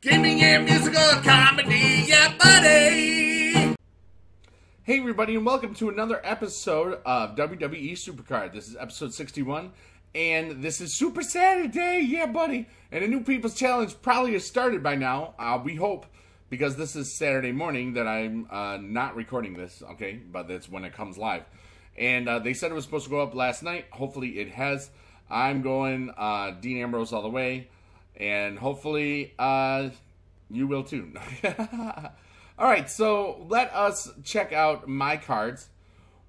Gaming and musical comedy, yeah, buddy! Hey everybody, and welcome to another episode of WWE Supercard. This is episode 61, and this is Super Saturday, yeah, buddy! And a new People's Challenge probably has started by now, we hope, because this is Saturday morning that I'm not recording this, okay? But that's when it comes live. And they said it was supposed to go up last night. Hopefully it has. I'm going Dean Ambrose all the way. And hopefully, you will too. Alright, so let us check out my cards.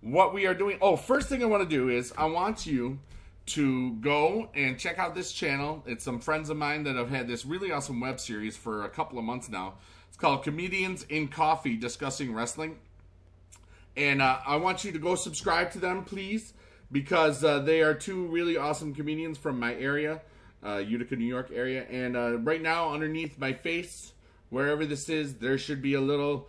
What we are doing. Oh, first thing I want to do is I want you to go and check out this channel. It's some friends of mine that have had this really awesome web series for a couple of months now. It's called Comedians in Coffee Discussing Wrestling. And I want you to go subscribe to them, please. Because they are two really awesome comedians from my area. Utica, New York area, and right now underneath my face, wherever this is, there should be a little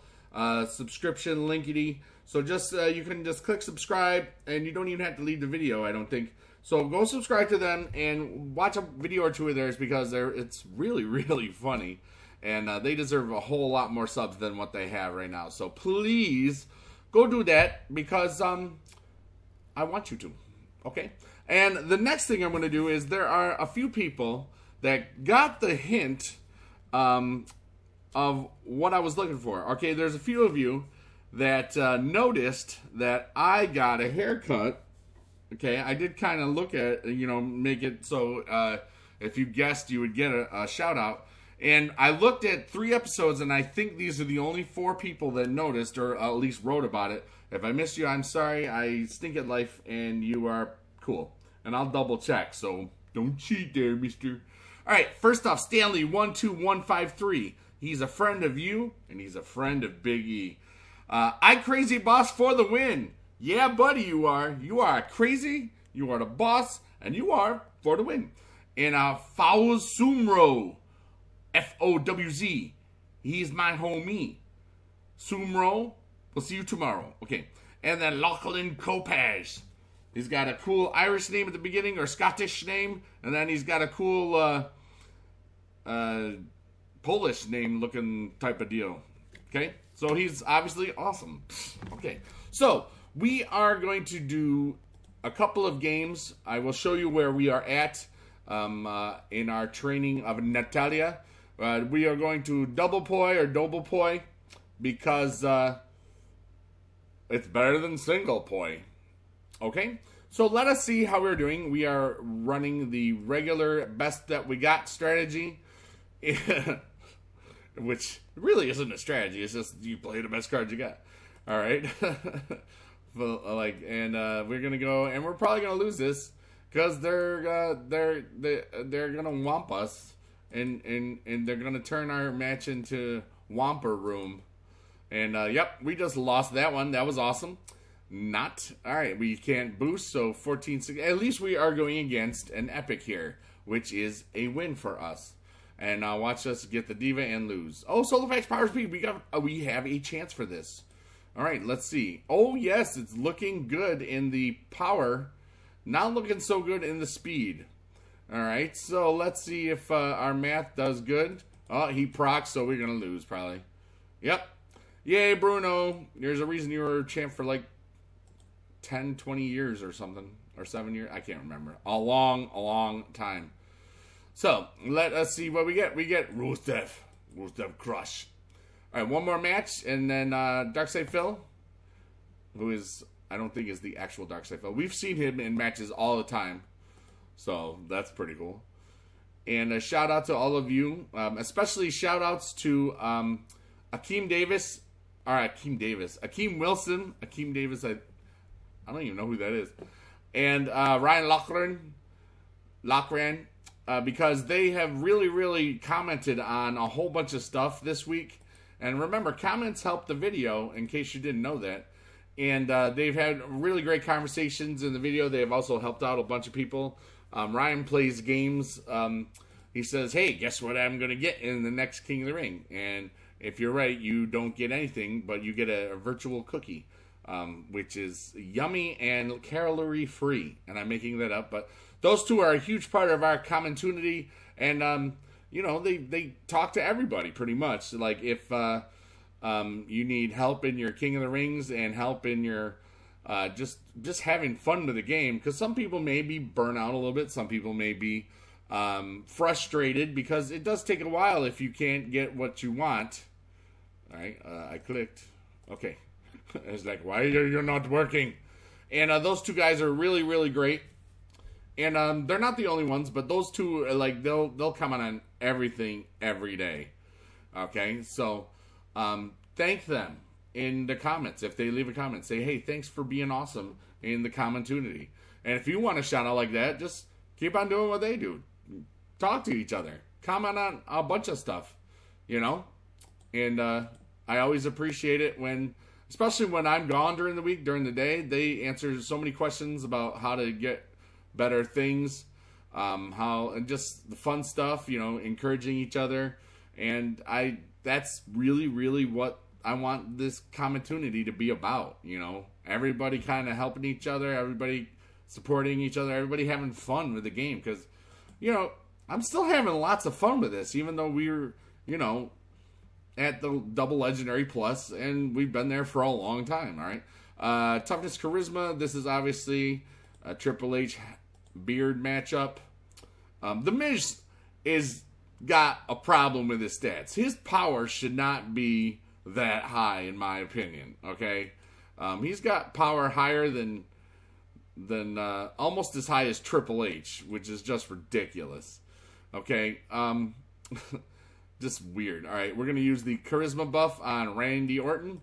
subscription linkity. So just you can just click subscribe, and you don't even have to leave the video, I don't think. So go subscribe to them and watch a video or two of theirs because it's really, really funny, and they deserve a whole lot more subs than what they have right now. So please go do that because I want you to. Okay. And the next thing I'm going to do is there are a few people that got the hint of what I was looking for. Okay, there's a few of you that noticed that I got a haircut. Okay, I did kind of look at, make it so if you guessed, you would get a shout out. And I looked at 3 episodes, and I think these are the only 4 people that noticed or at least wrote about it. If I missed you, I'm sorry. I stink at life, and you are cool. And I'll double check, so don't cheat there, mister. Alright, first off, Stanley12153. He's a friend of you, and he's a friend of Big E. I Crazy Boss for the win. Yeah, buddy, you are. You are crazy, you are the boss, and you are for the win. And Fowzumro, F-O-W-Z. He's my homie. Sumro, we'll see you tomorrow. Okay. And then Lachlan Kopaj. He's got a cool Irish name at the beginning, or Scottish name, and then he's got a cool Polish name-looking type of deal. Okay? So he's obviously awesome. Okay. So we are going to do a couple of games. I will show you where we are at in our training of Natalia. We are going to double poi or double poi because it's better than single poi. Okay, so let us see how we're doing. We are running the regular best that we got strategy, which really isn't a strategy. It's just you play the best cards you got. All right, we're gonna go, and we're probably gonna lose this because they're gonna womp us, and they're gonna turn our match into Whomper Room, and yep, we just lost that one. That was awesome. Not. Alright, we can't boost, so 14-6. At least we are going against an epic here, which is a win for us. And watch us get the Diva and lose. Oh, Solofax Power Speed. We have a chance for this. Alright, let's see. Oh, yes, it's looking good in the power. Not looking so good in the speed. Alright, so let's see if our math does good. Oh, he procs, so we're going to lose, probably. Yep. Yay, Bruno. There's a reason you were a champ for, like, 10, 20 years or something, or 7 years, I can't remember. A long time. So, let us see what we get. We get Rusev Crush. Alright, one more match, and then Darkside Phil, who is, I don't think is the actual Darkside Phil. We've seen him in matches all the time, so that's pretty cool. And a shout out to all of you, especially shout outs to Akeem Davis, Akeem Wilson, Akeem Davis, I don't even know who that is. And Ryan Lochran, because they have really, really commented on a whole bunch of stuff this week. And remember, comments help the video, in case you didn't know that. And they've had really great conversations in the video. They have also helped out a bunch of people. Ryan plays games. He says, hey, guess what I'm going to get in the next King of the Ring? And if you're right, you don't get anything, but you get a virtual cookie. Which is yummy and calorie-free. And I'm making that up. But those two are a huge part of our community. And you know, they talk to everybody pretty much. Like if you need help in your King of the Rings and help in your just having fun with the game, because some people may be burnt out a little bit. Some people may be frustrated because it does take a while if you can't get what you want. All right, I clicked. Okay, it's like, why are you not working? And those two guys are really, really great. And they're not the only ones, but those two are like they'll comment on everything every day. Okay, so thank them in the comments. If they leave a comment, say, hey, thanks for being awesome in the community. And if you want a shout out like that, just keep on doing what they do. Talk to each other. Comment on a bunch of stuff, you know? And I always appreciate it when, especially when I'm gone during the week, during the day, they answer so many questions about how to get better things, and just the fun stuff, you know, encouraging each other. And that's really, really what I want this community to be about, you know. Everybody kind of helping each other, everybody supporting each other, everybody having fun with the game. Because, you know, I'm still having lots of fun with this, even though we're, you know, at the Double Legendary Plus, and we've been there for a long time, all right? Toughness, Charisma, this is obviously a Triple H beard matchup. The Miz is got a problem with his stats. His power should not be that high, in my opinion, okay? He's got power higher than almost as high as Triple H, which is just ridiculous, okay? Just weird. All right, we're going to use the Charisma buff on Randy Orton,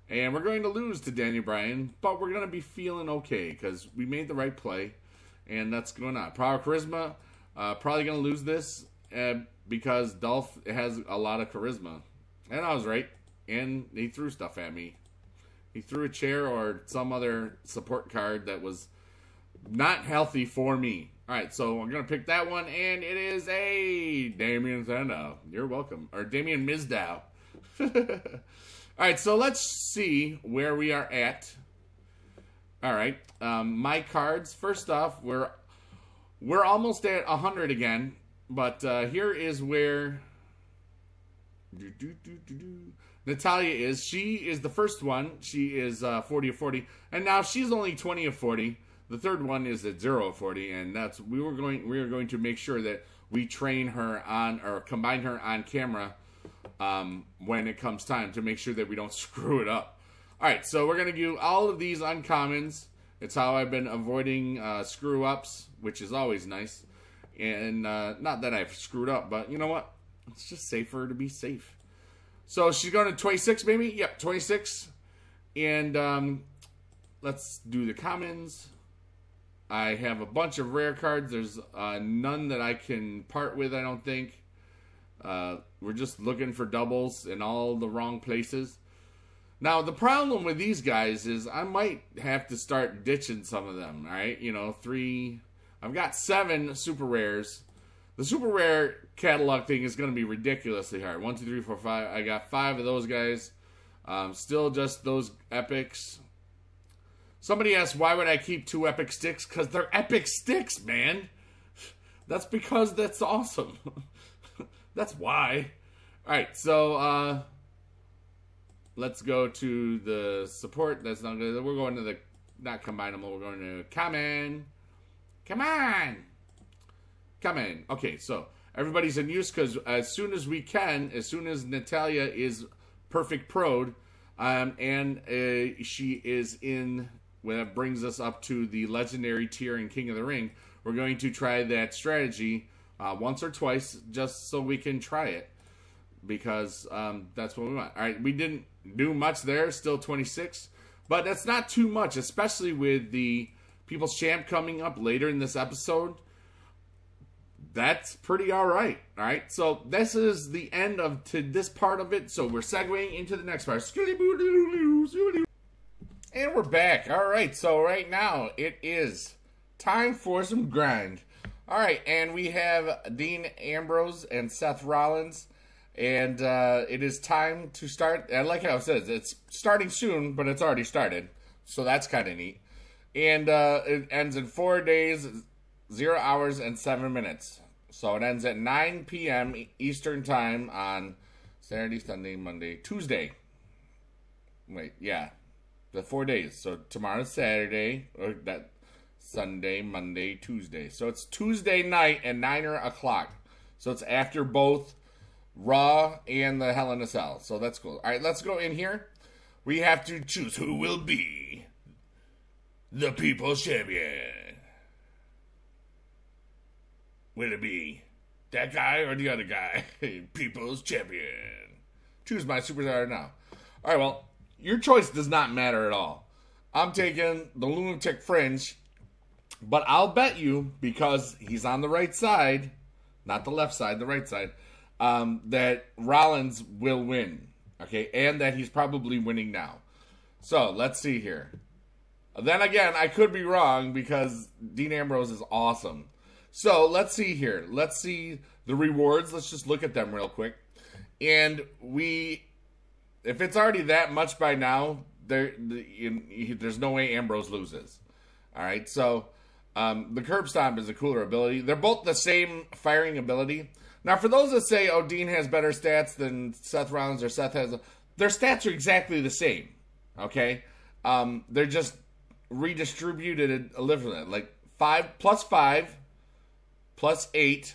and we're going to lose to Daniel Bryan, but we're going to be feeling okay because we made the right play, and that's going on. Power Charisma, probably going to lose this because Dolph has a lot of charisma. And I was right, and he threw stuff at me. He threw a chair or some other support card that was not healthy for me. All right, so I'm going to pick that one, and it is a Damien Sandow. You're welcome. Or Damien Mizdow. All right, so let's see where we are at. All right, my cards. First off, we're almost at 100 again, but here is where Natalia is. She is the first one. She is 40 of 40, and now she's only 20 of 40. The third one is at 0 of 40, and that's we are going to make sure that we train her on or combine her on camera when it comes time to make sure that we don't screw it up. All right, so we're going to do all of these uncommons. It's how I've been avoiding screw-ups, which is always nice. And not that I've screwed up, but you know what? It's just safer to be safe. So she's going to 26, maybe? Yep, 26. And let's do the commons. I have a bunch of rare cards. There's none that I can part with, I don't think. We're just looking for doubles in all the wrong places. Now, the problem with these guys is I might have to start ditching some of them, all right? You know, I've got 7 super rares. The super rare catalog thing is going to be ridiculously hard. 1, 2, 3, 4, 5. I got 5 of those guys. Still just those epics. Somebody asked, why would I keep 2 epic sticks? Because they're epic sticks, man. That's because that's awesome. That's why. All right, so let's go to the support. That's not good. We're going to the, not combinable. We're going to common. Come on. Come in. Okay, so everybody's in use because as soon as we can, as soon as Natalia is perfect pro'd, and she is in, when that brings us up to the legendary tier in King of the Ring, we're going to try that strategy once or twice just so we can try it because that's what we want. All right, we didn't do much there, still 26, but that's not too much, especially with the People's Champ coming up later in this episode. That's pretty all right. All right, so this is the end of this part of it. So we're segueing into the next part. And we're back. All right, so right now it is time for some grind. All right, and we have Dean Ambrose and Seth Rollins. And it is time to start. And like how it says, it's starting soon, but it's already started. So that's kind of neat. And it ends in 4 days, 0 hours, and 7 minutes. So it ends at 9 p.m. Eastern Time on Saturday, Sunday, Monday, Tuesday. Wait, yeah. The 4 days. So tomorrow's Saturday, or that Sunday, Monday, Tuesday. So it's Tuesday night at 9 o'clock. So it's after both Raw and the Hell in a Cell. So that's cool. All right, let's go in here. We have to choose who will be the People's Champion. Will it be that guy or the other guy? People's Champion. Choose my superstar now. All right, well, your choice does not matter at all. I'm taking the Lunatic Fringe, but I'll bet you, because he's on the right side, not the left side, the right side, that Rollins will win. Okay, and that he's probably winning now. So, let's see here. Then again, I could be wrong because Dean Ambrose is awesome. So, let's see here. Let's see the rewards. Let's just look at them real quick. And if it's already that much by now, there's no way Ambrose loses. All right, so the Curb Stomp is a cooler ability. They're both the same firing ability. Now, for those that say, oh, Dean has better stats than Seth Rollins or Seth has, their stats are exactly the same, okay? They're just redistributed a little, like 5 plus 8,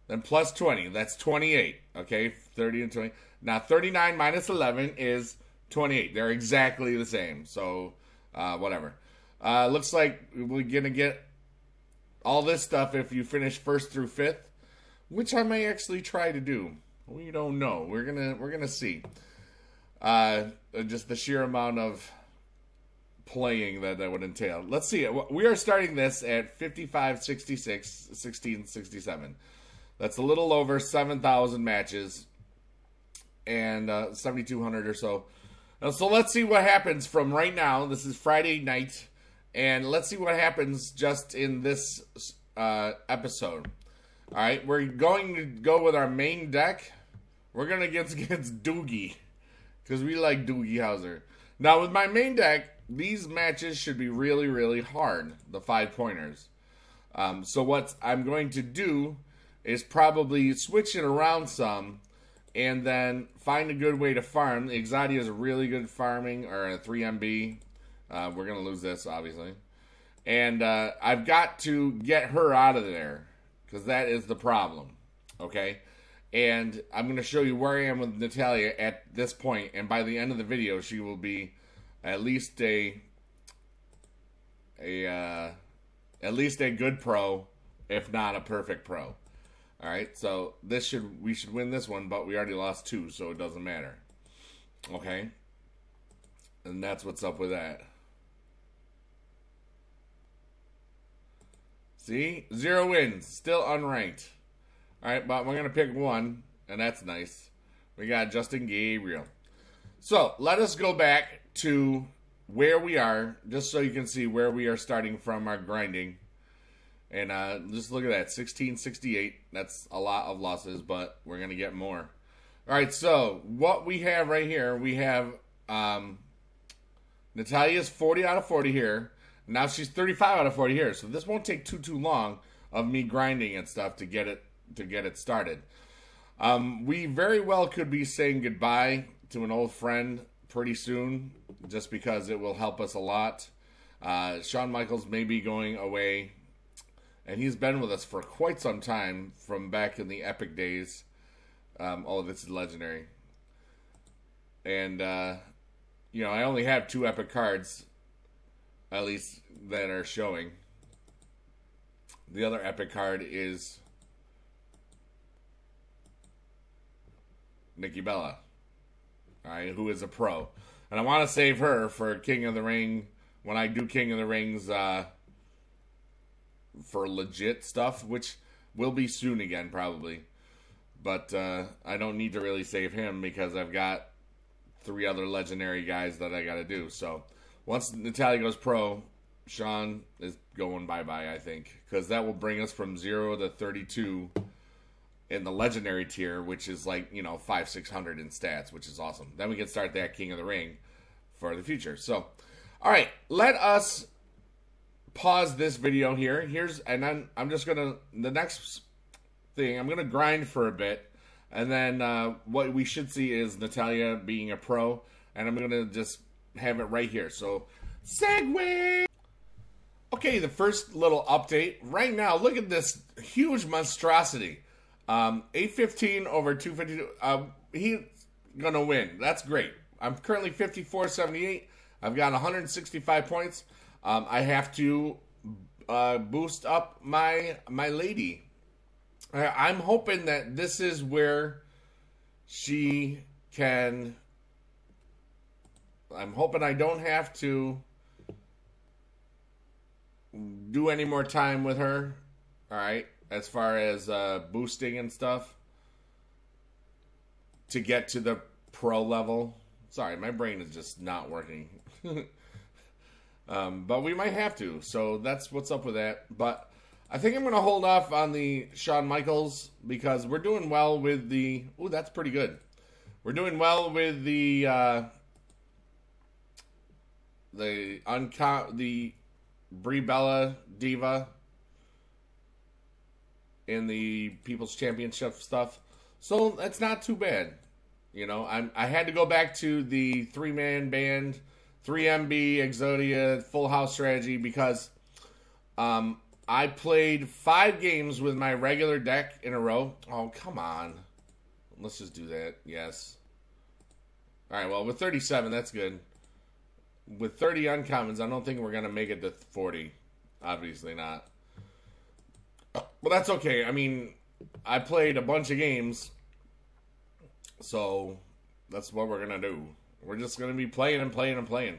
then plus 20. That's 28, okay? 30 and 20. Now, 39 minus 11 is 28. They're exactly the same, so whatever. Looks like we're going to get all this stuff if you finish 1st through 5th, which I may actually try to do. We don't know. We're gonna see. Just the sheer amount of playing that would entail. Let's see. We are starting this at 55.66, 1667. That's a little over 7,000 matches and 7,200 or so. So let's see what happens from right now. This is Friday night, and let's see what happens just in this episode. All right, we're going to go with our main deck. We're going to get against Doogie, because we like Doogie Howser. Now, with my main deck, these matches should be really, really hard, the 5-pointers. So what I'm going to do is probably switch it around some, and then find a good way to farm. Exodia is a really good farming, or a 3MB. We're going to lose this, obviously. And I've got to get her out of there, because that is the problem, okay? And I'm going to show you where I am with Natalya at this point, and by the end of the video, she will be at least a good pro, if not a perfect pro. All right, so we should win this one, but we already lost 2, so it doesn't matter. Okay, and that's what's up with that. See? 0 wins. Still unranked. Alright, but we're going to pick 1, and that's nice. We got Justin Gabriel. So, let us go back to where we are, just so you can see where we are starting from our grinding. And just look at that, 1668. That's a lot of losses, but we're going to get more. Alright, so what we have right here, we have Natalya's 40 out of 40 here. Now she's 35 out of 40 here, so this won't take too long of me grinding and stuff to get it started. We very well could be saying goodbye to an old friend pretty soon, just because it will help us a lot. Shawn Michaels may be going away, and he's been with us for quite some time from back in the Epic days. Oh, this is legendary. And you know, I only have 2 Epic cards, at least that are showing. The other Epic card is Nikki Bella, all right, who is a pro. And I want to save her for King of the Ring, when I do King of the Rings for legit stuff, which will be soon again, probably. But I don't need to really save him, because I've got 3 other legendary guys that I got to do. So once Natalya goes pro, Shawn is going bye-bye, I think, because that will bring us from 0 to 32 in the legendary tier, which is like, you know, 500-600 in stats, which is awesome. Then we can start that King of the Ring for the future. So, all right, let us pause this video here. And then I'm just gonna, the next thing. I'm going to grind for a bit. And then what we should see is Natalya being a pro. And I'm going to just have it right here. So, segue! Okay, the first little update. Right now, look at this huge monstrosity. 815 over 252. He's going to win. That's great. I'm currently 54.78. I've got 165 points. I have to boost up my lady. I'm hoping that this is where she can... I'm hoping I don't have to do any more time with her. Alright, as far as boosting and stuff. To get to the pro level. Sorry, my brain is just not working. But we might have to. So that's what's up with that. But I think I'm going to hold off on the Shawn Michaels because we're doing well with the... Ooh, that's pretty good. We're doing well with the Brie Bella Diva in the People's Championship stuff. So that's not too bad. You know, I had to go back to the 3-man band, 3MB, Exodia, Full House Strategy because I played 5 games with my regular deck in a row. Oh, come on. Let's just do that. Yes. All right, well, with 37, that's good. With 30 uncommons, I don't think we're going to make it to 40. Obviously not. But that's okay. I mean, I played a bunch of games. So, that's what we're going to do. We're just going to be playing and playing and playing.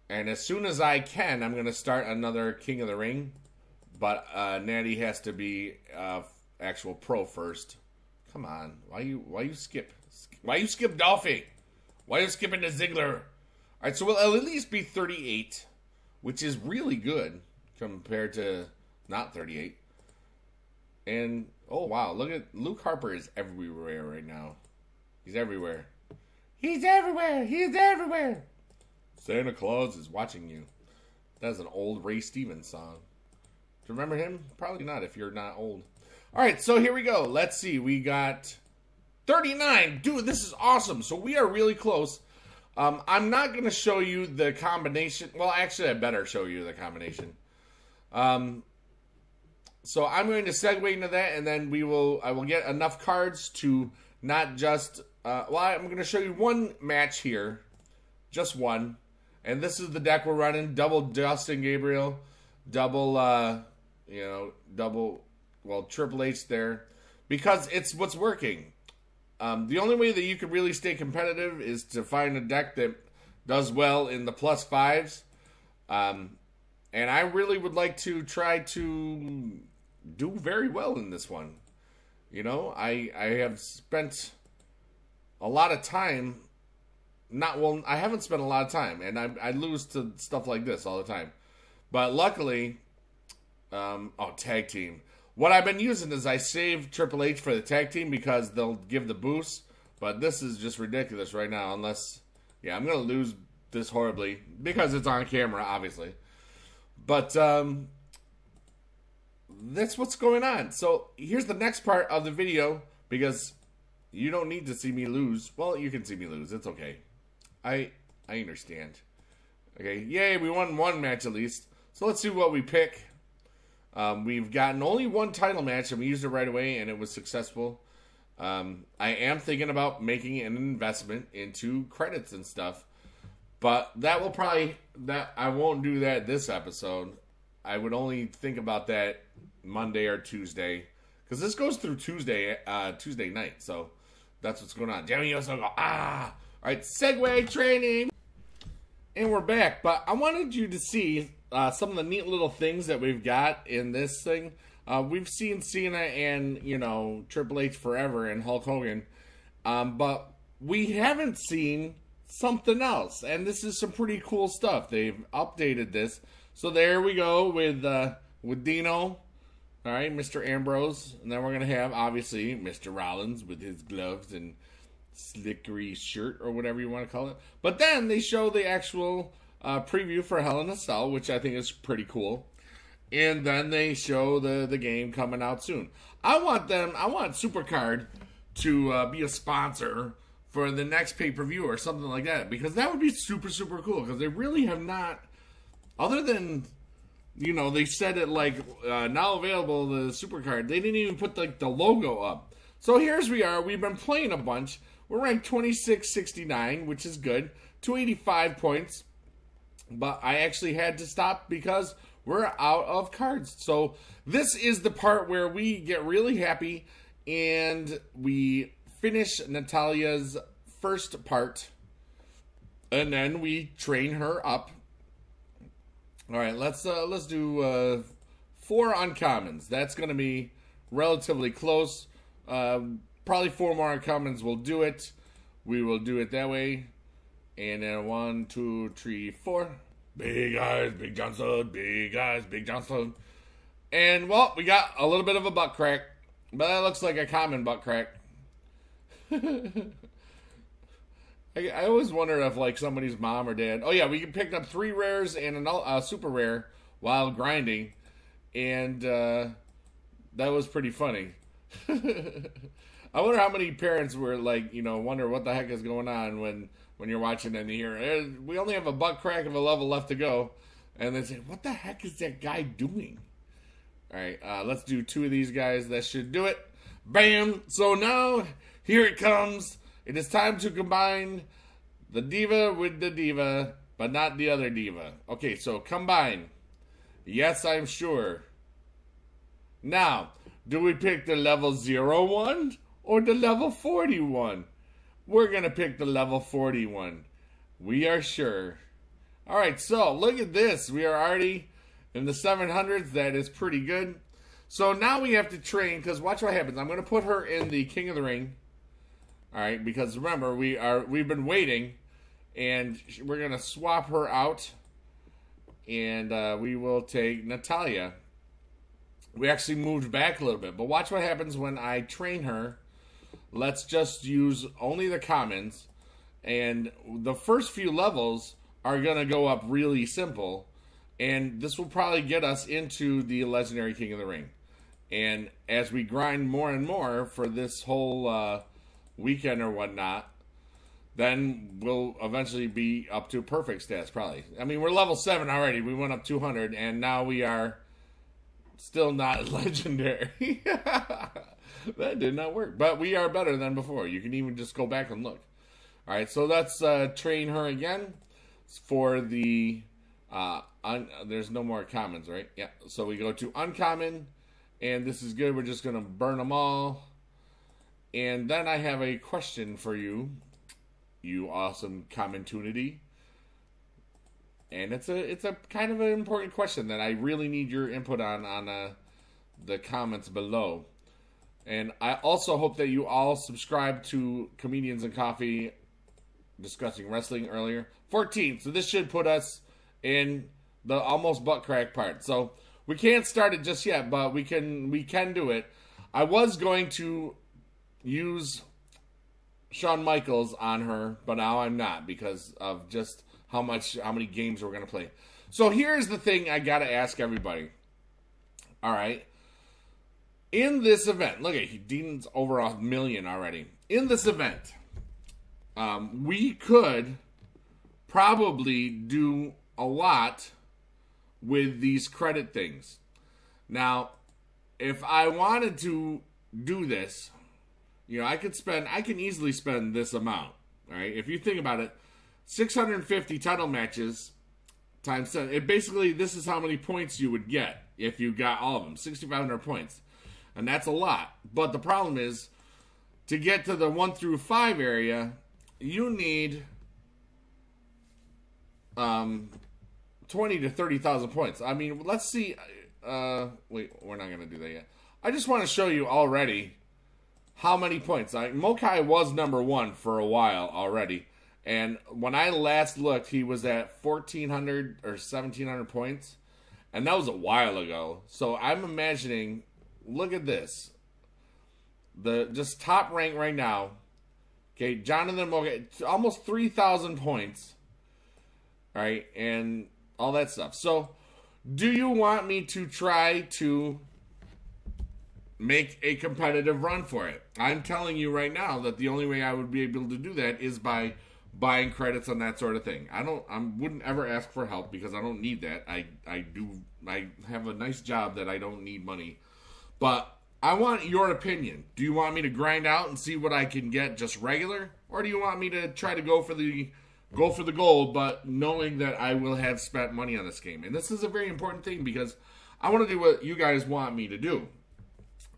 And as soon as I can, I'm going to start another King of the Ring. But Natty has to be actual pro first. Come on. Why you skip? Why you skip Dolphy? Why are you skipping to Ziggler? Alright, so we'll at least be 38. Which is really good compared to not 38. And... oh, wow. Look at... Luke Harper is everywhere right now. He's everywhere. He's everywhere. He's everywhere. Santa Claus is watching you. That's an old Ray Stevens song. Do you remember him? Probably not if you're not old. All right, so here we go. Let's see. We got 39. Dude, this is awesome. So we are really close. I'm not going to show you the combination. Well, actually, I better show you the combination. So I'm going to segue into that, and then I will get enough cards to not just... well, I'm going to show you one match here. Just one. And this is the deck we're running. Double Justin Gabriel. Double, Triple H there. Because it's what's working. The only way that you can really stay competitive is to find a deck that does well in the +5s. And I really would like to try to... do very well in this one. You know, I have spent a lot of time. I haven't spent a lot of time, and I lose to stuff like this all the time. But luckily, tag team. What I've been using is I save Triple H for the tag team because they'll give the boost. But this is just ridiculous right now, unless, I'm gonna lose this horribly because it's on camera, obviously. But that's what's going on. So here's the next part of the video because you don't need to see me lose. Well, you can see me lose. It's okay. I understand. Okay, yay, we won one match at least. So let's see what we pick. We've gotten only one title match and we used it right away and it was successful. I am thinking about making an investment into credits and stuff. But that will probably... I won't do that this episode. I would only think about that Monday or Tuesday. Because this goes through Tuesday night. So that's what's going on. Jamie also go, Alright, segue training. And we're back. But I wanted you to see some of the neat little things that we've got in this thing. We've seen Cena and, Triple H forever and Hulk Hogan. But we haven't seen something else. And this is some pretty cool stuff. They've updated this. So there we go with Dino. All right, Mr. Ambrose. And then we're going to have, obviously, Mr. Rollins with his gloves and slickery shirt or whatever you want to call it. But then they show the actual preview for Hell in a Cell, which I think is pretty cool. and then they show the game coming out soon. I want Supercard to be a sponsor for the next pay-per-view or something like that, because that would be super, super cool, because they really have not, other than, you know, they said it like, now available, the Supercard, they didn't even put like the logo up. So here's we are, we've been playing a bunch, we're ranked 2669, which is good, 285 points, but I actually had to stop because we're out of cards. So this is the part where we get really happy and we finish Natalia's first part, and then we train her up. All right, let's do 4 uncommons. That's going to be relatively close. Probably 4 more uncommons will do it. We will do it that way. And then 1, 2, 3, 4. Big eyes, Big Johnson. Big eyes, Big Johnson. And, well, we got a little bit of a butt crack. But that looks like a common butt crack. I always wonder if, like, somebody's mom or dad... Oh, yeah, we picked up 3 rares and a super rare while grinding. And that was pretty funny. I wonder how many parents were, like, you know, wonder what the heck is going on when you're watching and you hear, we only have a butt crack of a level left to go. And they say, what the heck is that guy doing? All right, let's do 2 of these guys. That should do it. Bam! So now, here it comes. It is time to combine the Diva with the Diva, but not the other Diva. Okay, so combine. Yes, I'm sure. Now, do we pick the level 01 or the level 41? We're going to pick the level 41. We are sure. All right, so look at this. We are already in the 700s. That is pretty good. So now we have to train, because watch what happens. I'm going to put her in the King of the Ring. All right, because remember, we've been waiting, and we're going to swap her out, and we will take Natalya. We actually moved back a little bit, but watch what happens when I train her. Let's just use only the commons, and the first few levels are going to go up really simple, and this will probably get us into the Legendary King of the Ring. And as we grind more and more for this whole weekend or whatnot, then we'll eventually be up to perfect stats, probably. I mean, we're level 7 already. We went up 200, and now we are still not legendary. That did not work. But we are better than before. You can even just go back and look. All right, so let's train her again for the... there's no more commons, right? Yeah, so we go to uncommon, and this is good. We're just going to burn them all. And then I have a question for you, you awesome community. And it's a kind of an important question that I really need your input on the comments below. And I also hope that you all subscribe to Comedians and Coffee discussing wrestling earlier. 14, so this should put us in the almost butt crack part. So we can't start it just yet, but we can do it. I was going to use Shawn Michaels on her, but now I'm not because of just how many games we're going to play. So here's the thing I got to ask everybody. All right. In this event, look at Dean's over 1 million already. In this event, we could probably do a lot with these credit things. Now, if I wanted to do this, you know, I can easily spend this amount. All right, if you think about it, 650 title matches times 7. It basically, this is how many points you would get if you got all of them, 6,500 points, and that's a lot. But the problem is, to get to the 1 through 5 area, you need 20 to 30,000 points. I mean, let's see. Wait, we're not gonna do that yet. I just want to show you already how many points. Mokai was number 1 for a while already. And when I last looked, he was at 1,400 or 1,700 points. And that was a while ago. So I'm imagining, look at this. The just top rank right now. Okay, Jonathan Mokai, almost 3,000 points. All right, and all that stuff. So Do you want me to try to make a competitive run for it? I'm telling you right now that the only way I would be able to do that is by buying credits on that sort of thing. I wouldn't ever ask for help because I don't need that. I have a nice job that I don't need money. But I want your opinion. Do you want me to grind out and see what I can get just regular? Or do you want me to try to go for the gold, but knowing that I will have spent money on this game? And this is a very important thing because I want to do what you guys want me to do.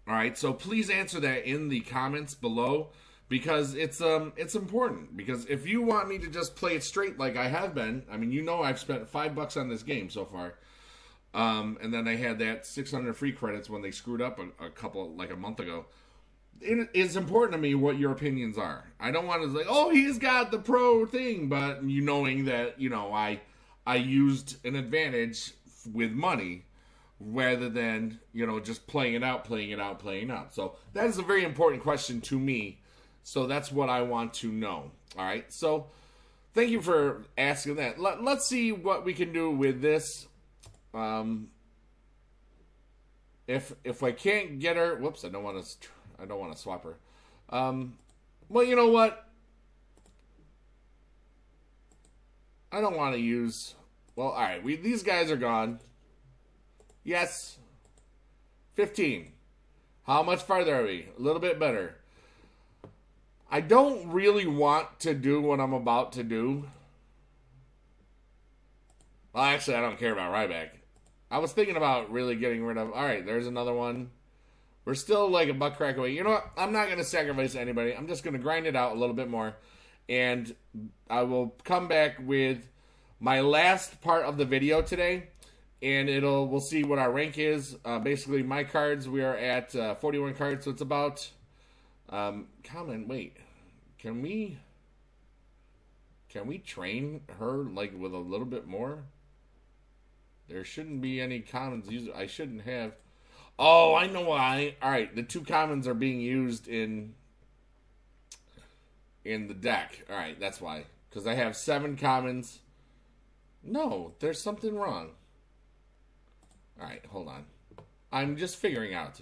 Alright, so please answer that in the comments below. Because it's important. Because if you want me to just play it straight like I have been, I mean, you know I've spent $5 on this game so far. And then I had that 600 free credits when they screwed up a month ago. It's important to me what your opinions are. I don't want to say, oh, he's got the pro thing, but you knowing that, you know, I used an advantage with money rather than, you know, just playing it out. So that is a very important question to me. So that's what I want to know. All right. So thank you for asking that. Let's see what we can do with this. If I can't get her, whoops, I don't want to swap her. Well, you know what? I don't want to use. Well, all right. These guys are gone. Yes. 15. How much farther are we? A little bit better. I don't really want to do what I'm about to do. Well, actually, I don't care about Ryback. I was thinking about really getting rid of... Alright, there's another one. We're still like a butt crack away. You know what? I'm not going to sacrifice anybody. I'm just going to grind it out a little bit more. And I will come back with my last part of the video today. And we'll see what our rank is. Basically, my cards, we are at 41 cards. So it's about... comment, wait. Can we train her, like, with a little bit more? There shouldn't be any commons used. I shouldn't have. Oh, I know why. Alright, the 2 commons are being used in the deck. Alright, that's why. Because I have 7 commons. No, there's something wrong. Alright, hold on. I'm just figuring out.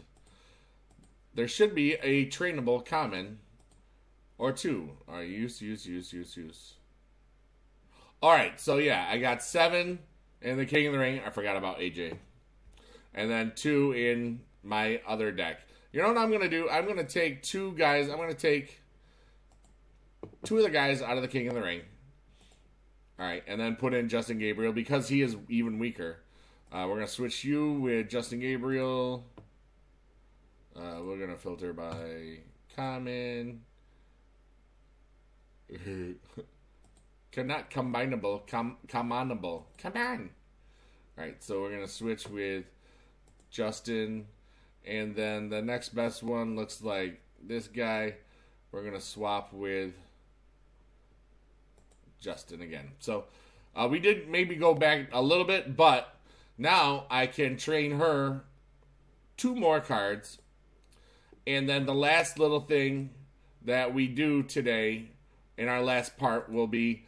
There should be a trainable common or 2. Alright, use. Alright, so yeah, I got 7 in the King of the Ring. I forgot about AJ. And then 2 in my other deck. You know what I'm going to do? I'm going to take 2 guys. I'm going to take 2 of the guys out of the King of the Ring. Alright, and then put in Justin Gabriel because he is even weaker. We're going to switch you with Justin Gabriel. We're going to filter by common. Not combinable. Commonable. Come on. Alright, so we're going to switch with Justin. And then the next best one looks like this guy. We're going to swap with Justin again. So we did maybe go back a little bit, but now I can train her 2 more cards. And then the last little thing that we do today in our last part will be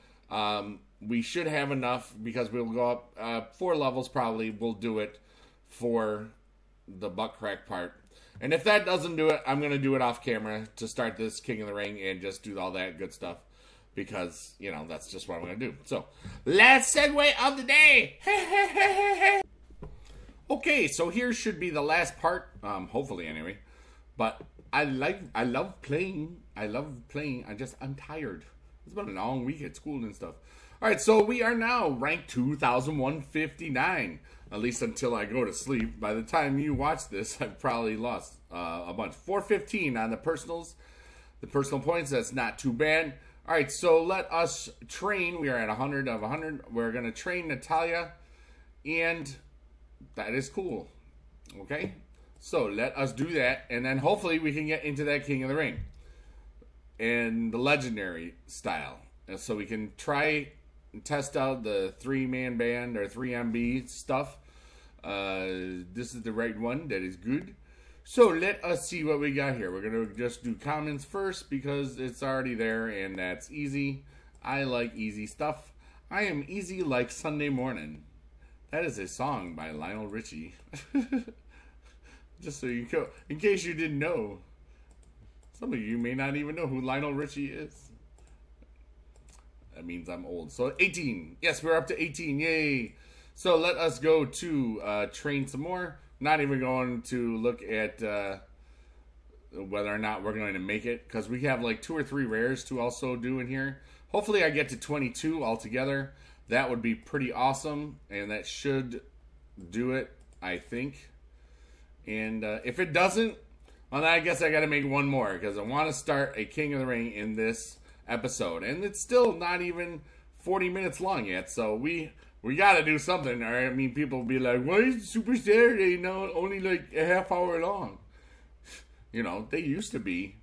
we should have enough because we'll go up 4 levels probably. We'll do it for the butt crack part. And if that doesn't do it, I'm going to do it off camera to start this King of the Ring and just do all that good stuff. Because, you know, that's just what I'm going to do. So, last segue of the day. Okay, so here should be the last part. Hopefully, anyway. But I love playing. I'm tired. It's been a long week at school and stuff. Alright, so we are now ranked 2,159. At least until I go to sleep. By the time you watch this, I've probably lost a bunch. 415 on the personals. The personal points, that's not too bad. Alright, so let us train. We are at 100 of 100. We're going to train Natalia. And that is cool. Okay? So let us do that. And then hopefully we can get into that King of the Ring. In the legendary style. And so we can try and test out the 3-man band or 3MB stuff. This is the right one. That is good. So let us see what we got here. We're going to just do commons first because it's already there and that's easy. I like easy stuff. I am easy like Sunday morning. That is a song by Lionel Richie. Just so you go, in case you didn't know. Some of you may not even know who Lionel Richie is. That means I'm old. So 18. Yes, we're up to 18. Yay. So let us go to train some more. Not even going to look at whether or not we're going to make it, because we have like 2 or 3 rares to also do in here. Hopefully I get to 22 altogether. That would be pretty awesome, and that should do it, I think. And if it doesn't, well, I guess I got to make one more, because I want to start a King of the Ring in this episode. And it's still not even 40 minutes long yet, so we got to do something. Or I mean, people will be like, why is Super Saturday now only like a half hour long? You know, they used to be.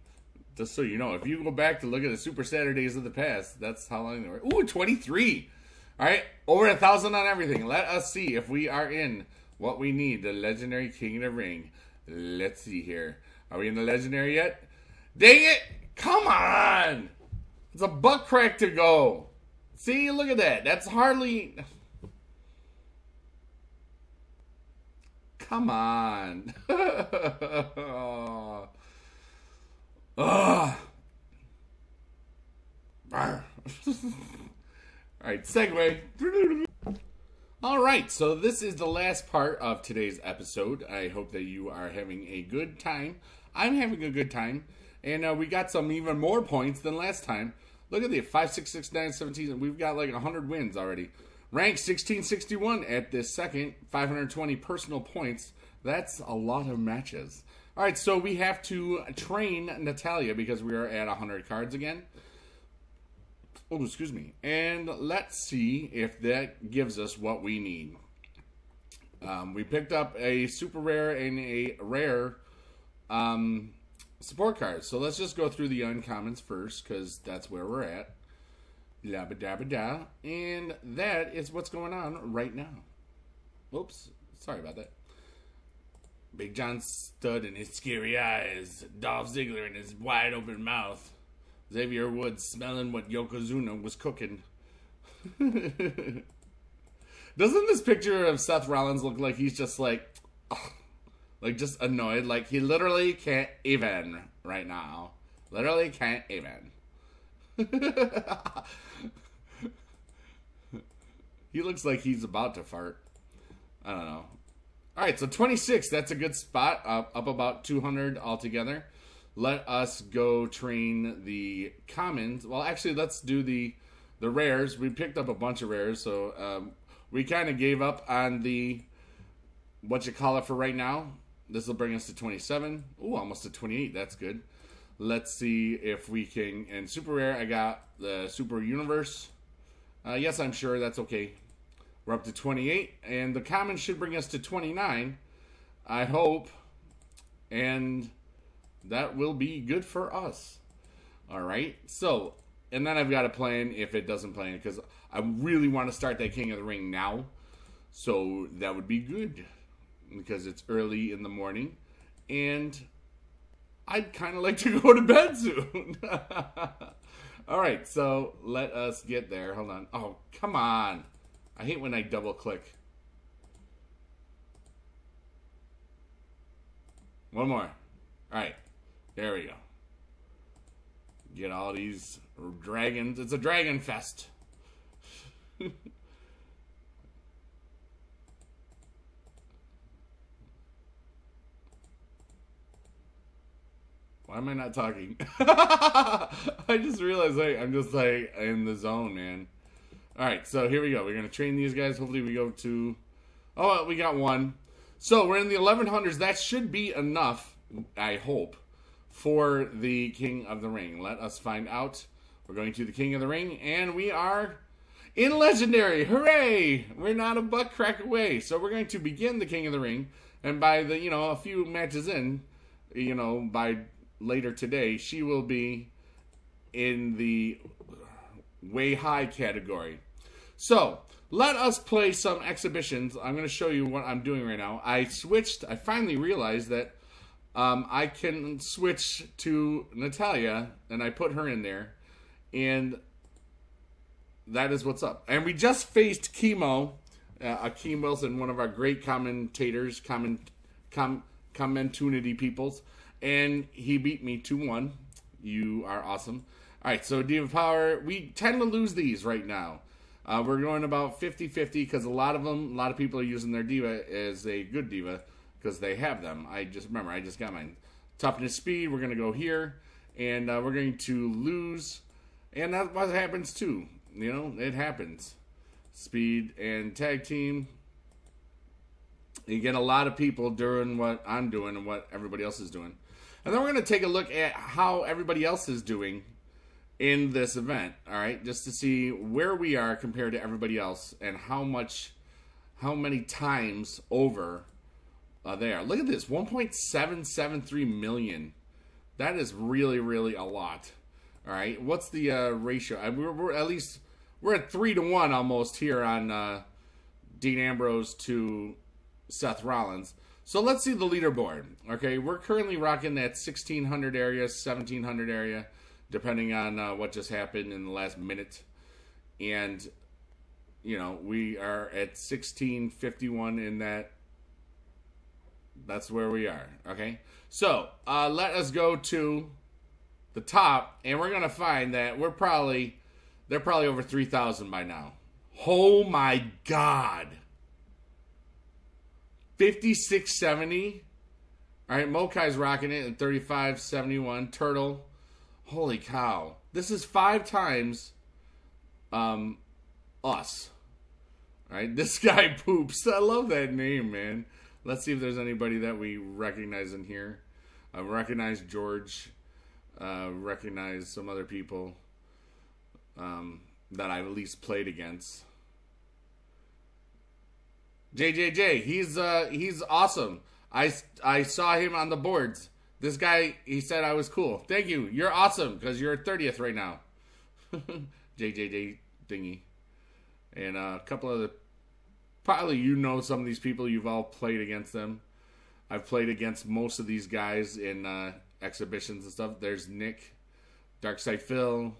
Just so you know, if you go back to look at the Super Saturdays of the past, that's how long they were. Ooh, 23. All right, over 1,000 on everything. Let us see if we are in what we need, the Legendary King of the Ring. Let's see here. Are we in the Legendary yet? Dang it! Come on! It's a butt crack to go. See, look at that. That's hardly... Come on. Ugh. Alright, segue. Alright, so this is the last part of today's episode. I hope that you are having a good time. I'm having a good time. And we got some even more points than last time. Look at the 5, 6, 6, 9, 17. We've got like 100 wins already. Rank 1661 at this second. 520 personal points. That's a lot of matches. Alright, so we have to train Natalya because we are at 100 cards again. Oh, excuse me. And let's see if that gives us what we need. We picked up a super rare and a rare support card. So let's just go through the uncommons first, because that's where we're at. Labba dabba da. And that is what's going on right now. Oops. Sorry about that. Big John Studd and his scary eyes. Dolph Ziggler and his wide open mouth. Xavier Woods smelling what Yokozuna was cooking. Doesn't this picture of Seth Rollins look like he's just like just annoyed? Like he literally can't even right now. Literally can't even. He looks like he's about to fart. I don't know. Alright, so 26. That's a good spot. Up about 200 altogether. Let us go train the commons. Well, actually, let's do the rares. We picked up a bunch of rares, so we kind of gave up on the for right now. This will bring us to 27. Ooh, almost to 28. That's good. Let's see if we can. And super rare, I got the Super Universe. Yes, I'm sure that's okay. We're up to 28, and the commons should bring us to 29. I hope, and that will be good for us. Alright, so, and then I've got a plan if it doesn't plan, because I really want to start that King of the Ring now. So, that would be good, because it's early in the morning, and I'd kind of like to go to bed soon. Alright, so, let us get there. Hold on. Oh, come on. I hate when I double click. One more. Alright. There we go. Get all these dragons. It's a dragon fest. Why am I not talking? I just realized I'm just like in the zone, man. Alright, so here we go. We're going to train these guys. Hopefully we go to... Oh, we got one. So we're in the 1100s. That should be enough, I hope, for the King of the Ring. Let us find out. We're going to the King of the Ring, and we are in Legendary. Hooray! We're not a butt crack away. So we're going to begin the King of the Ring, and by the, a few matches in, by later today, she will be in the way high category. So, let us play some exhibitions. I'm going to show you what I'm doing right now. I finally realized that I can switch to Natalya, and I put her in there, and that is what's up. And we just faced Chemo Akeem Wilson, one of our great commentators, commentunity peoples, and he beat me 2-1. You are awesome. All right, so Diva Power, we tend to lose these right now. We're going about 50-50 because a lot of people are using their Diva as a good Diva because they have them. I just got mine. Toughness, Speed, we're going to go here, and we're going to lose, and that's what happens too. You know, it happens. Speed and Tag Team. You get a lot of people doing what I'm doing and what everybody else is doing. And then we're going to take a look at how everybody else is doing in this event, all right? Just to see where we are compared to everybody else and how many times over they are. Look at this, 1.773 million. That is really, really a lot. All right, what's the ratio? We're at least at 3-1 almost here on Dean Ambrose to Seth Rollins. So let's see the leaderboard. Okay, we're currently rocking that 1600 area, 1700 area, depending on what just happened in the last minute. And, you know, we are at 1651 in that. That's where we are, okay? So, let us go to the top, and we're going to find that they're probably over 3,000 by now. Oh, my God. 5670. All right, Mokai's rocking it at 3571. Turtle. Holy cow. This is 5 times us. All right, this guy Poops. I love that name, man. Let's see if there's anybody that we recognize in here. Recognize George. Recognize some other people that I at least played against. JJJ, he's awesome. I saw him on the boards. This guy, he said I was cool. Thank you. You're awesome because you're 30th right now. JJJ Dingy. And a couple other, probably you know some of these people. You've all played against them. I've played against most of these guys in exhibitions and stuff. There's Nick, Darkside Phil,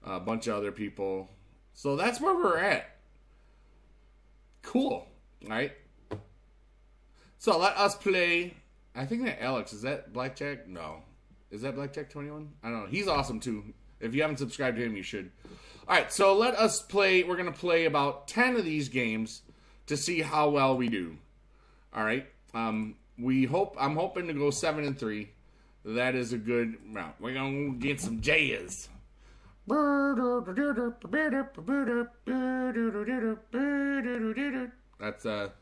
a bunch of other people. So that's where we're at. Cool. All right. So let us play. I think that Alex, is that Blackjack? No. Is that Blackjack 21? I don't know. He's awesome too. If you haven't subscribed to him, you should. All right. So let us play. We're going to play about 10 of these games to see how well we do. All right. I'm hoping to go 7-3. That is a good round. We're going to get some J's. That's a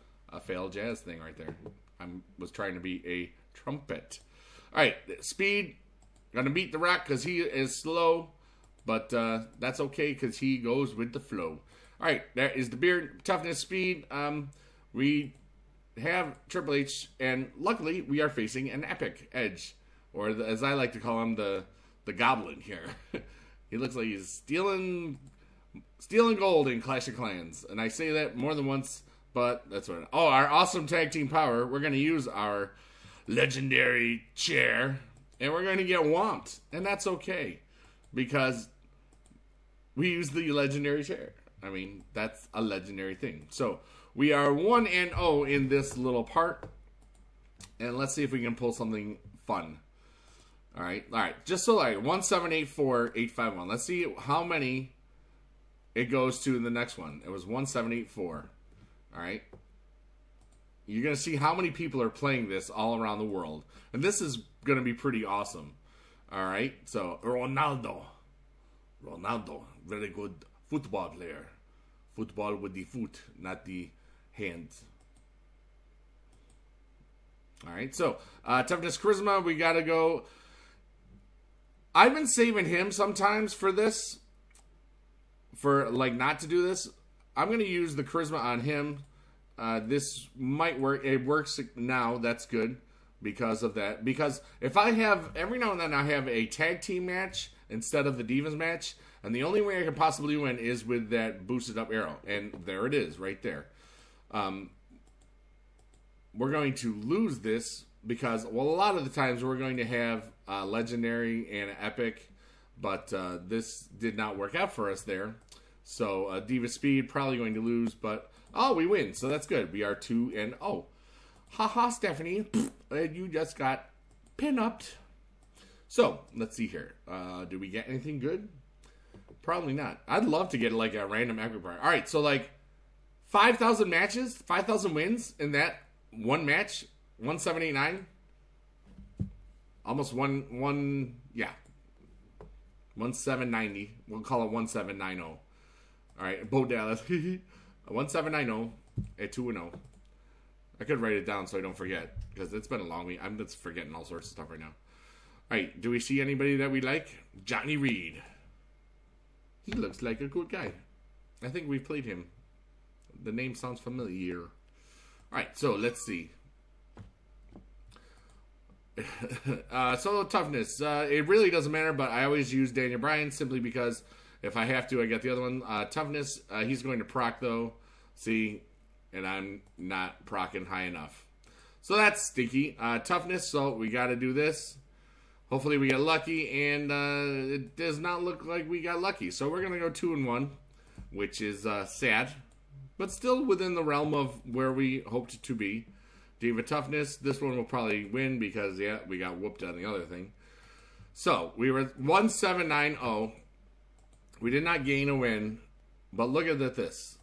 failed jazz thing right there. I was trying to be a trumpet. All right, Speed. Gonna beat The Rock because he is slow, but that's okay because he goes with the flow. All right, that is the beard. Toughness, Speed. We have Triple H, and luckily we are facing an epic Edge, or as I like to call him, the Goblin here. He looks like he's stealing gold in Clash of Clans, and I say that more than once. But that's what. Oh, our awesome tag team power. We're going to use our legendary chair. And we're going to get whomped. And that's okay. Because we use the legendary chair. I mean, that's a legendary thing. So, we are 1-0 in this little part. And let's see if we can pull something fun. Alright. Just so like 1784851. Let's see how many it goes to in the next one. It was 1784. All right. You're going to see how many people are playing this all around the world. And this is going to be pretty awesome. All right. So, Ronaldo, very good football player. Football with the foot, not the hands. All right. So, Toughness, Charisma, we got to go. I've been saving him sometimes for this. For, like, not to do this. I'm going to use the Charisma on him. This might work. It works now. That's good because of that. Because if I have, every now and then I have a tag team match instead of the Divas match. And the only way I can possibly win is with that boosted up arrow. And there it is right there. We're going to lose this because, well, a lot of the times we're going to have legendary and epic. But this did not work out for us there. So Diva Speed probably going to lose, but we win, so that's good. We are 2-0. Haha, Stephanie, you just got pin-upped. So let's see here. Do we get anything good? Probably not. I'd love to get like a random epic part. All right, so like 5,000 matches, 5,000 wins in that one match, 1789. Almost 1790. We'll call it 1790. All right, Bo Dallas. 1790 at 2-0. I could write it down so I don't forget, because it's been a long week. I'm just forgetting all sorts of stuff right now. All right, do we see anybody that we like? Johnny Reed. He looks like a good guy. I think we've played him. The name sounds familiar. All right, so let's see. Solo toughness. It really doesn't matter, but I always use Daniel Bryan simply because if I have to, I get the other one. Toughness, he's going to proc though. See, and I'm not procking high enough. So that's stinky. Toughness, so we got to do this. Hopefully we get lucky, and it does not look like we got lucky. So we're going to go 2-1, which is sad, but still within the realm of where we hoped to be. Diva Toughness, this one will probably win because, yeah, we got whooped on the other thing. So we were 1790. We did not gain a win, but look at this.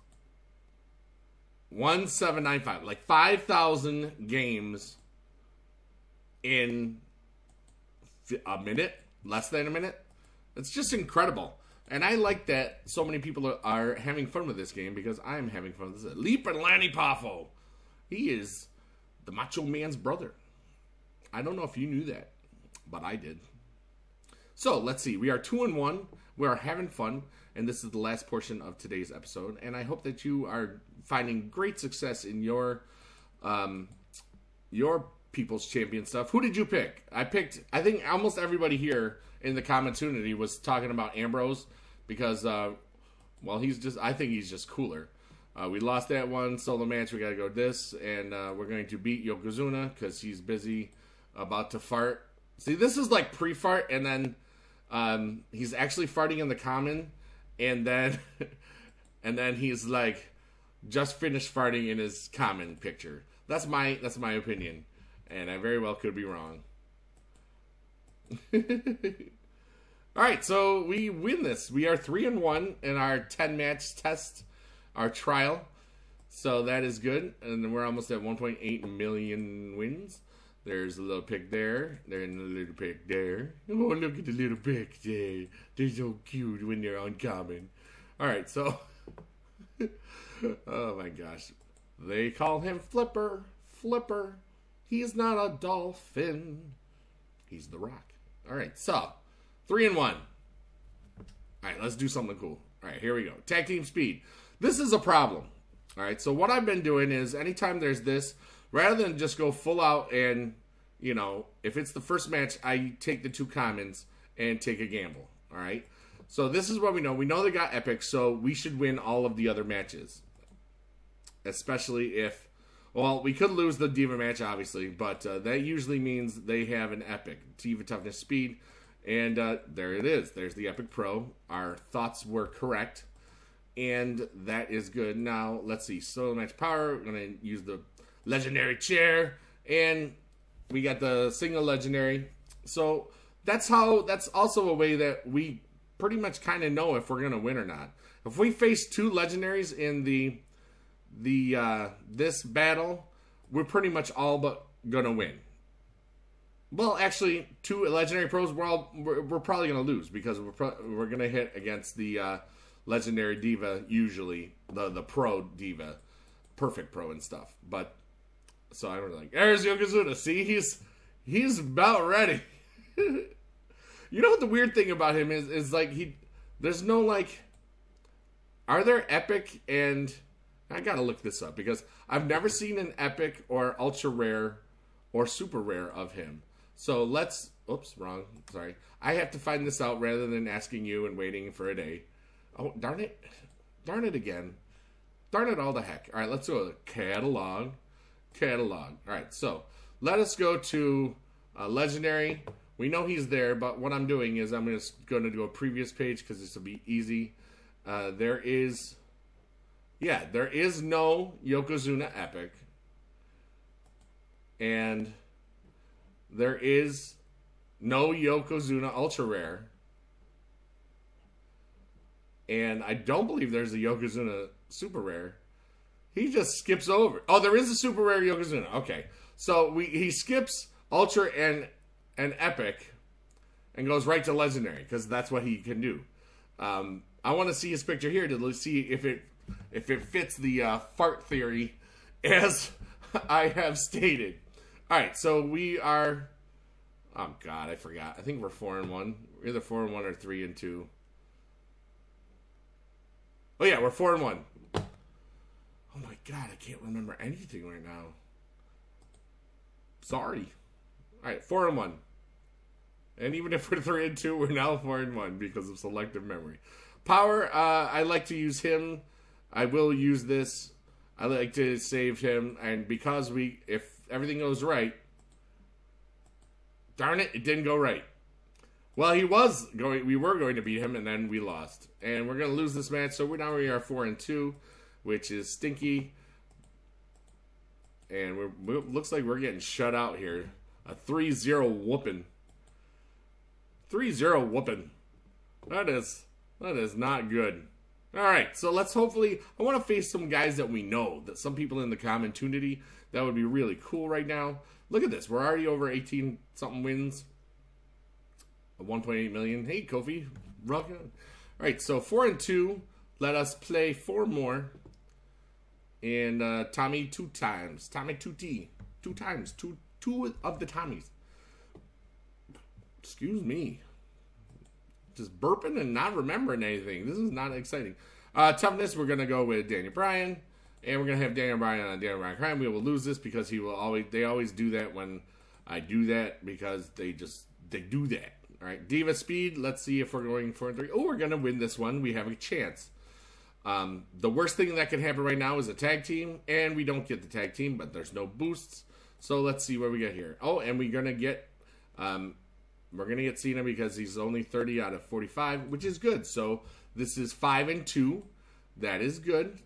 1795, like 5,000 games in a minute, less than a minute. It's just incredible. And I like that so many people are having fun with this game because I'm having fun with this. Leap and Lanny Poffo. He is the Macho Man's brother. I don't know if you knew that, but I did. So let's see. We are 2-1. We are having fun, and this is the last portion of today's episode. And I hope that you are finding great success in your People's Champion stuff. Who did you pick? I think almost everybody here in the community was talking about Ambrose because, I think he's just cooler. We lost that one solo match. We got to go this, and we're going to beat Yokozuna because he's busy about to fart. See, this is like pre-fart, and then he's actually farting in the common, and then he's like just finished farting in his common picture. That's my opinion, and I very well could be wrong. All right, so we win this. We are 3-1 in our 10-match test. Our trial, so that is good, and we're almost at 1.8 million wins. There's a little pig there, there's a little pig there. Oh, look at the little pig there. They're so cute when they're uncommon. All right, so, oh my gosh, they call him Flipper. Flipper, he's not a dolphin. He's the Rock. All right, so 3-1. All right, let's do something cool. All right, here we go. Tag team speed. This is a problem. All right, so what I've been doing is anytime there's this, rather than just go full out and, you know, if it's the first match, I take the 2 commons and take a gamble. All right, so this is what we know. We know they got epic, so we should win all of the other matches. Especially if, well, we could lose the Diva match, obviously, but that usually means they have an epic. Diva Toughness Speed, and there it is. There's the Epic Pro. Our thoughts were correct. And that is good. Now, let's see. Solo match power. We're going to use the legendary chair. And we got the single legendary. So, that's also a way that we pretty much kind of know if we're going to win or not. If we face 2 legendaries in this battle, we're pretty much all but going to win. Well, actually, 2 legendary pros, we're probably going to lose because we're going to hit against the legendary Diva, usually the pro Diva, perfect pro and stuff. But so I was like, there's Yokozuna. See, he's about ready. You know what the weird thing about him is like there's no like, are there epic and I gotta look this up because I've never seen an epic or ultra rare or super rare of him. So let's, oops, wrong, sorry. I have to find this out rather than asking you and waiting for a day. Oh, darn it. Darn it again. Darn it all the heck. All right, let's go to catalog. Catalog. All right, so let us go to Legendary. We know he's there, but what I'm doing is I'm just going to do a previous page because this will be easy. There is no Yokozuna Epic. And there is no Yokozuna Ultra Rare. And I don't believe there's a Yokozuna Super Rare. He just skips over. Oh, there is a Super Rare Yokozuna. Okay. So he skips Ultra and Epic and goes right to Legendary because that's what he can do. I want to see his picture here to see if it fits the fart theory as I have stated. All right, so we are. Oh God, I forgot. I think we're 4-1. We're either 4-1 or 3-2. Oh yeah, we're 4-1. Oh my God, I can't remember anything right now. Sorry. All right, 4-1. And even if we're 3-2, we're now 4-1 because of selective memory. Power, I like to use him. I will use this. I like to save him, and because if everything goes right, darn it, it didn't go right. Well, we were going to beat him, and then we lost. And we're going to lose this match, so now we are 4-2, which is stinky. And looks like we're getting shut out here. A 3-0 whooping. 3-0 whooping. That is not good. All right, so let's hopefully. I want to face some guys that we know, that some people in the community. That would be really cool right now. Look at this. We're already over 18 something wins. 1.8 million. Hey, Kofi. Rock on. All right, so 4-2. Let us play 4 more. And Tommy 2 times. Tommy 2T. 2 times. Two of the Tommies. Excuse me. Just burping and not remembering anything. This is not exciting. Toughness, we're going to go with Daniel Bryan. And we're going to have Daniel Bryan on Daniel Bryan Crime. We will lose this because they always do that when I do that because they do that. All right, Diva Speed, let's see if we're going 4-3. Oh, we're going to win this one. We have a chance. The worst thing that can happen right now is a tag team. And we don't get the tag team, but there's no boosts. So let's see what we get here. Oh, and we're going to get... We're going to get Cena because he's only 30 out of 45, which is good. So this is 5-2. That is good.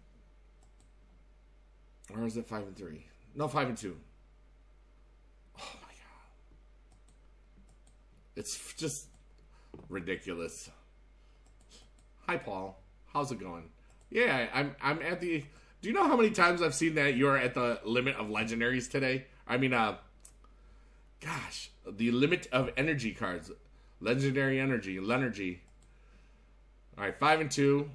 Or is it 5-3? No, 5-2. Oh, my God. It's just ridiculous. Hi, Paul. How's it going? Yeah, I'm at the... Do you know how many times I've seen that you're at the limit of legendaries today? I mean, gosh, the limit of energy cards. Legendary energy. Lenergy. All right, 5-2.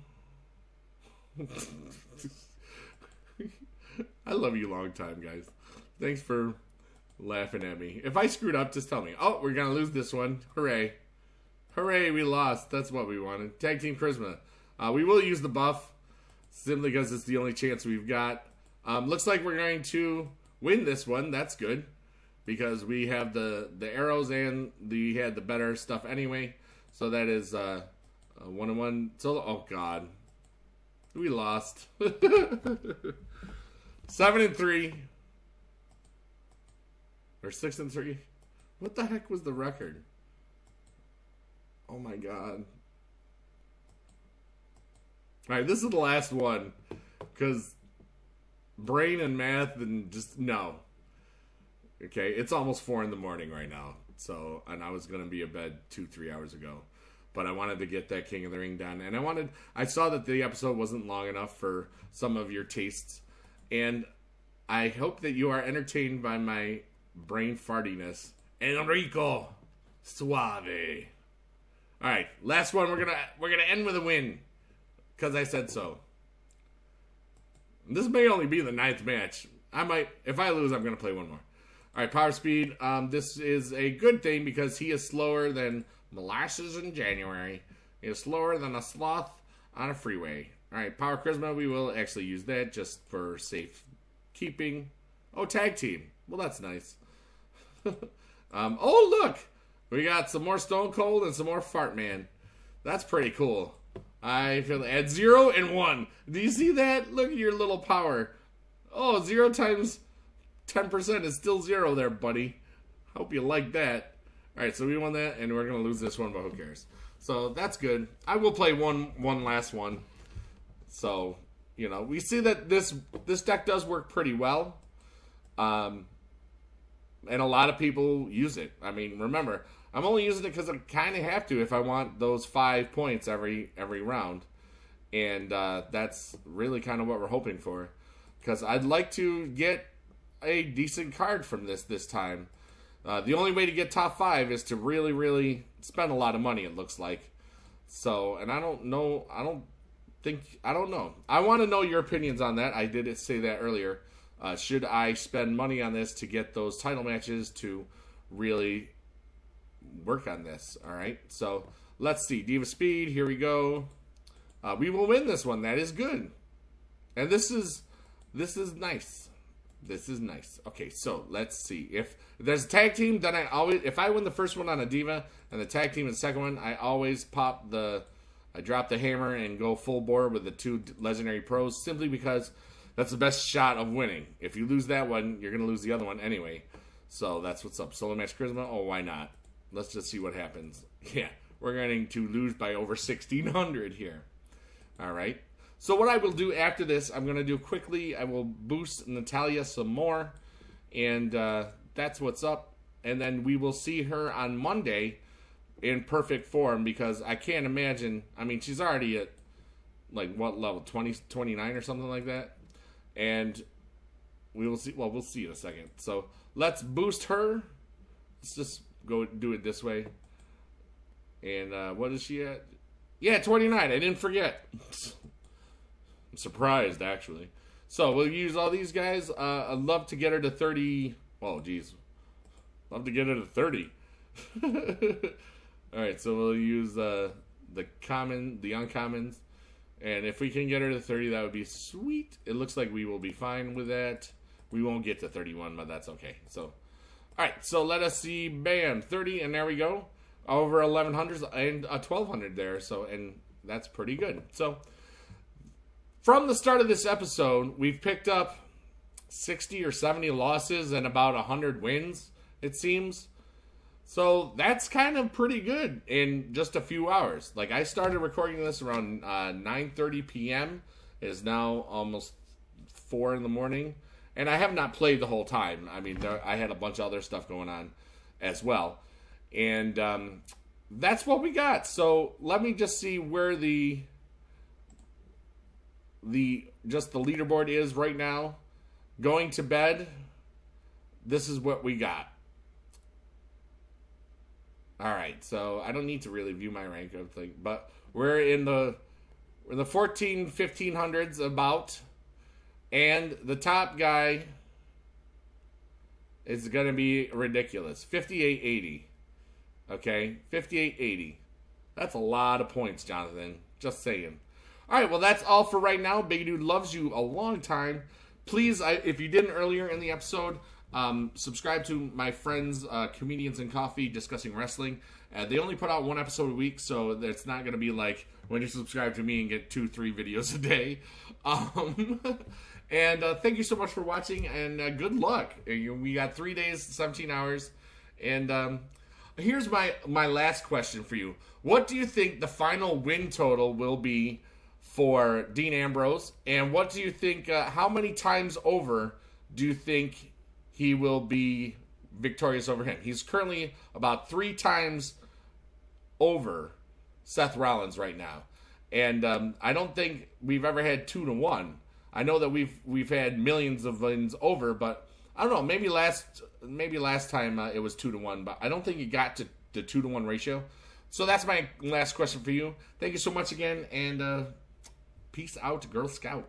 I love you long time, guys. Thanks for laughing at me. If I screwed up, just tell me. Oh, we're going to lose this one. Hooray. Hooray, we lost. That's what we wanted. Tag Team Charisma. We will use the buff simply because it's the only chance we've got. Looks like we're going to win this one. That's good. Because we have the arrows and we had the better stuff anyway. So that is 1-1. So, oh, God. We lost. 7-3. Or 6-3. What the heck was the record? Oh, my God. All right, this is the last one. Because brain and math and just, no. Okay, it's almost 4 in the morning right now. So, and I was going to be in bed 2-3 hours ago. But I wanted to get that King of the Ring done. And I saw that the episode wasn't long enough for some of your tastes. And I hope that you are entertained by my brain fartiness. Enrico Suave. All right, last one. We're gonna end with a win. Because I said so. This may only be the 9th match. If I lose, I'm going to play one more. All right, Power Speed. This is a good thing because he is slower than molasses in January. He is slower than a sloth on a freeway. All right, Power Charisma. We will actually use that just for safe keeping. Oh, Tag Team. Well, that's nice. Oh, look. We got some more Stone Cold and some more Fart Man. That's pretty cool. I feel at 0 and 1. Do you see that? Look at your little power. Oh, 0 times 10% is still 0 there, buddy. Hope you like that. All right, so we won that, and we're going to lose this one, but who cares? So that's good. I will play one last one. So, you know, we see that this deck does work pretty well. And a lot of people use it. I mean, remember, I'm only using it because I kind of have to if I want those 5 points every round. And that's really kind of what we're hoping for. Because I'd like to get a decent card from this time. The only way to get top 5 is to really, really spend a lot of money, it looks like. So, and I don't know. I don't know. I want to know your opinions on that. I did say that earlier. Should I spend money on this to get those title matches to really work on this? All right. So, let's see. Diva Speed. Here we go. We will win this one. That is good. And this is nice. This is nice. Okay, so let's see. If there's a tag team, then if I win the first one on a Diva and the tag team in the second one, I always I drop the hammer and go full bore with the 2 legendary pros simply because that's the best shot of winning. If you lose that one, you're going to lose the other one anyway. So that's what's up. Solo match charisma? Oh, why not? Let's just see what happens. Yeah, we're going to lose by over 1,600 here. All right. So what I will do after this, I'm going to do quickly, I will boost Natalya some more, and that's what's up. And then we will see her on Monday in perfect form, because I can't imagine, I mean, she's already at, like, what level, 20, 29 or something like that? And we will see, well, we'll see in a second. So let's boost her. Let's just go do it this way. And what is she at? Yeah, 29, I didn't forget. I'm surprised, actually. So, we'll use all these guys. I'd love to get her to 30. Oh, geez. Love to get her to 30. Alright, so we'll use the uncommons. And if we can get her to 30, that would be sweet. It looks like we will be fine with that. We won't get to 31, but that's okay. So, alright, so let us see. Bam, 30, and there we go. Over 1,100 and 1,200 there. So, and that's pretty good. So, from the start of this episode, we've picked up 60 or 70 losses and about 100 wins, it seems. So that's kind of pretty good in just a few hours. Like, I started recording this around 9:30 p.m. It is now almost 4 in the morning. And I have not played the whole time. I mean, I had a bunch of other stuff going on as well. And that's what we got. So let me just see where the leaderboard is right now. Going to bed, this is what we got. Alright, so I don't need to really view my rank of thing, but we're in the 1500s about, and the top guy is going to be ridiculous. 5880. Okay, 5880. That's a lot of points, Jonathan. Just saying. Alright, well, that's all for right now. Big Dude loves you a long time. Please, if you didn't earlier in the episode, subscribe to my friends, Comedians and Coffee, discussing wrestling. They only put out 1 episode a week, so it's not going to be like when you subscribe to me and get 2-3 videos a day. And thank you so much for watching, and good luck. We got 3 days, 17 hours. And here's my last question for you. What do you think the final win total will be for Dean Ambrose, and what do you think, how many times over do you think he will be victorious over him? He's currently about 3 times over Seth Rollins right now, and I don't think we've ever had 2-1. I know that we've had millions of wins over, but I don't know, maybe last time it was 2-1, but I don't think it got to the 2-1 ratio. So that's my last question for you. Thank you so much again, and peace out, Girl Scout.